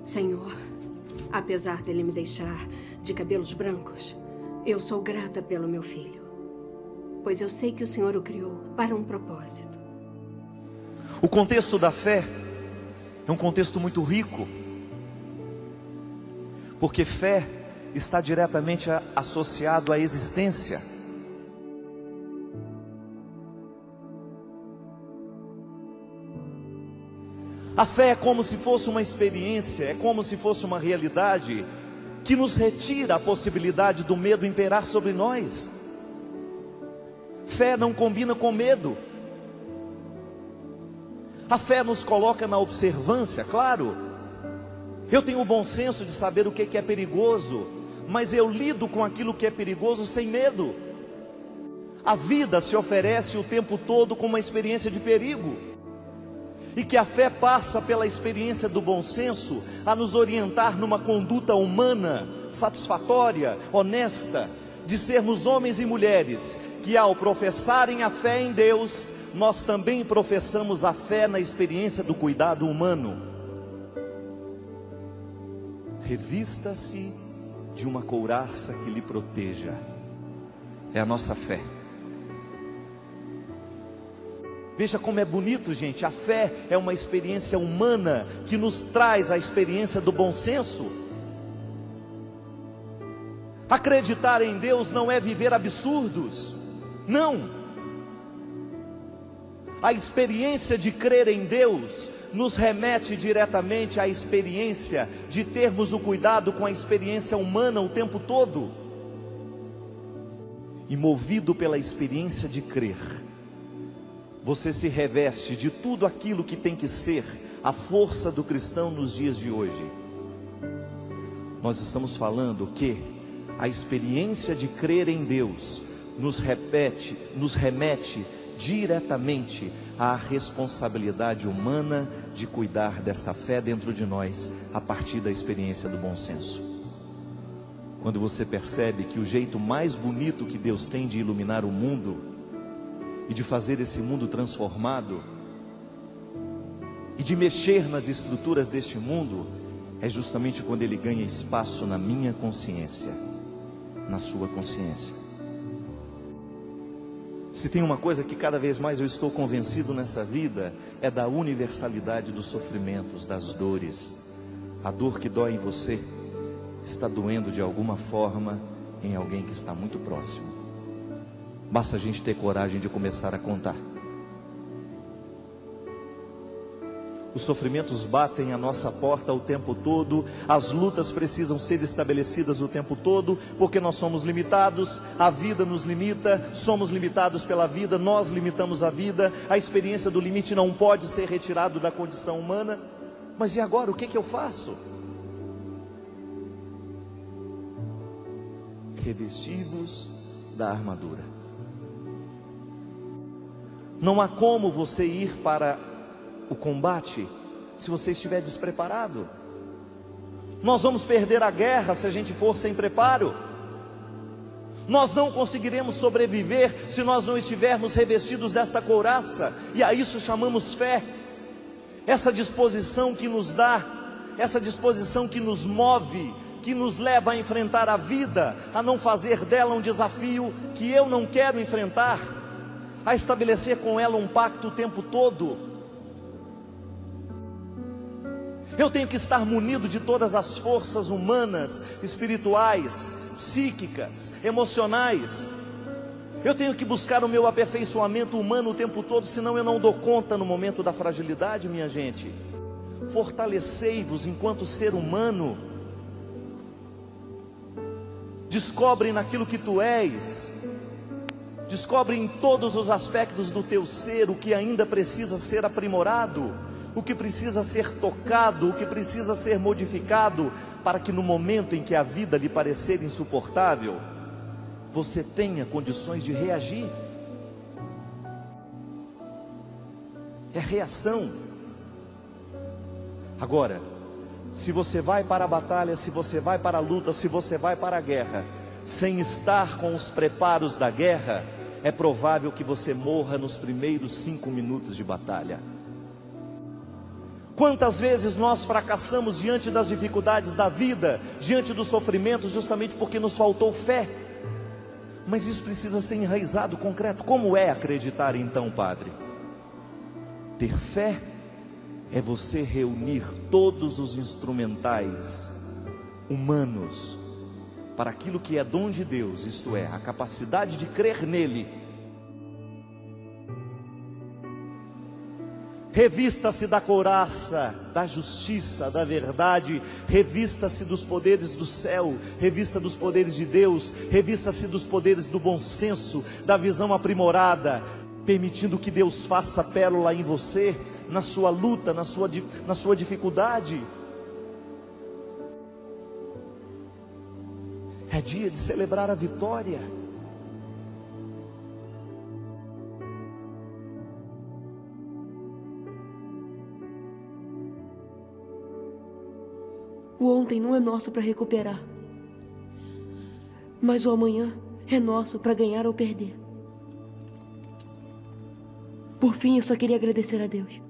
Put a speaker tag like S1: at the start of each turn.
S1: Senhor, apesar dele me deixar de cabelos brancos, eu sou grata pelo meu filho, pois eu sei que o Senhor o criou para um propósito.
S2: O contexto da fé é um contexto muito rico, porque fé está diretamente associado à existência. A fé é como se fosse uma experiência, é como se fosse uma realidade que nos retira a possibilidade do medo imperar sobre nós. Fé não combina com medo. A fé nos coloca na observância, claro. Eu tenho o bom senso de saber o que é perigoso, mas eu lido com aquilo que é perigoso sem medo. A vida se oferece o tempo todo como uma experiência de perigo, e que a fé passa pela experiência do bom senso a nos orientar numa conduta humana, satisfatória, honesta, de sermos homens e mulheres que, ao professarem a fé em Deus, nós também professamos a fé na experiência do cuidado humano. Revista-se de uma couraça que lhe proteja. É a nossa fé. Veja como é bonito, gente. A fé é uma experiência humana que nos traz a experiência do bom senso. Acreditar em Deus não é viver absurdos. Não. A experiência de crer em Deus nos remete diretamente à experiência de termos o cuidado com a experiência humana o tempo todo. E movido pela experiência de crer, você se reveste de tudo aquilo que tem que ser a força do cristão nos dias de hoje. Nós estamos falando que a experiência de crer em Deus nos remete diretamente à responsabilidade humana de cuidar desta fé dentro de nós, a partir da experiência do bom senso. Quando você percebe que o jeito mais bonito que Deus tem de iluminar o mundo e de fazer esse mundo transformado e de mexer nas estruturas deste mundo é justamente quando ele ganha espaço na minha consciência, na sua consciência. Se tem uma coisa que cada vez mais eu estou convencido nessa vida, é da universalidade dos sofrimentos, das dores. A dor que dói em você está doendo de alguma forma em alguém que está muito próximo. Basta a gente ter coragem de começar a contar. Os sofrimentos batem a nossa porta o tempo todo, as lutas precisam ser estabelecidas o tempo todo, porque nós somos limitados, a vida nos limita, somos limitados pela vida, nós limitamos a vida, a experiência do limite não pode ser retirado da condição humana. Mas e agora, o que eu faço? Revesti-vos da armadura. Não há como você ir para o combate se você estiver despreparado. Nós vamos perder a guerra se a gente for sem preparo. Nós não conseguiremos sobreviver se nós não estivermos revestidos desta couraça, e a isso chamamos fé. Essa disposição que nos dá, essa disposição que nos move, que nos leva a enfrentar a vida, a não fazer dela um desafio que eu não quero enfrentar, a estabelecer com ela um pacto o tempo todo. Eu tenho que estar munido de todas as forças humanas, espirituais, psíquicas, emocionais. Eu tenho que buscar o meu aperfeiçoamento humano o tempo todo, senão eu não dou conta no momento da fragilidade, minha gente. Fortalecei-vos enquanto ser humano. Descobre naquilo que tu és. Descobre em todos os aspectos do teu ser o que ainda precisa ser aprimorado, o que precisa ser tocado, o que precisa ser modificado, para que no momento em que a vida lhe parecer insuportável, você tenha condições de reagir. É reação. Agora, se você vai para a batalha, se você vai para a luta, se você vai para a guerra, sem estar com os preparos da guerra, é provável que você morra nos primeiros 5 minutos de batalha. Quantas vezes nós fracassamos diante das dificuldades da vida, diante dos sofrimentos, justamente porque nos faltou fé. Mas isso precisa ser enraizado, concreto. Como é acreditar então, Padre? Ter fé é você reunir todos os instrumentais humanos para aquilo que é dom de Deus, isto é, a capacidade de crer nele. Revista-se da couraça, da justiça, da verdade, revista-se dos poderes do céu, revista dos poderes de Deus, revista-se dos poderes do bom senso, da visão aprimorada, permitindo que Deus faça pérola em você, na sua luta, na sua dificuldade. É dia de celebrar a vitória.
S3: O ontem não é nosso para recuperar, mas o amanhã é nosso para ganhar ou perder. Por fim, eu só queria agradecer a Deus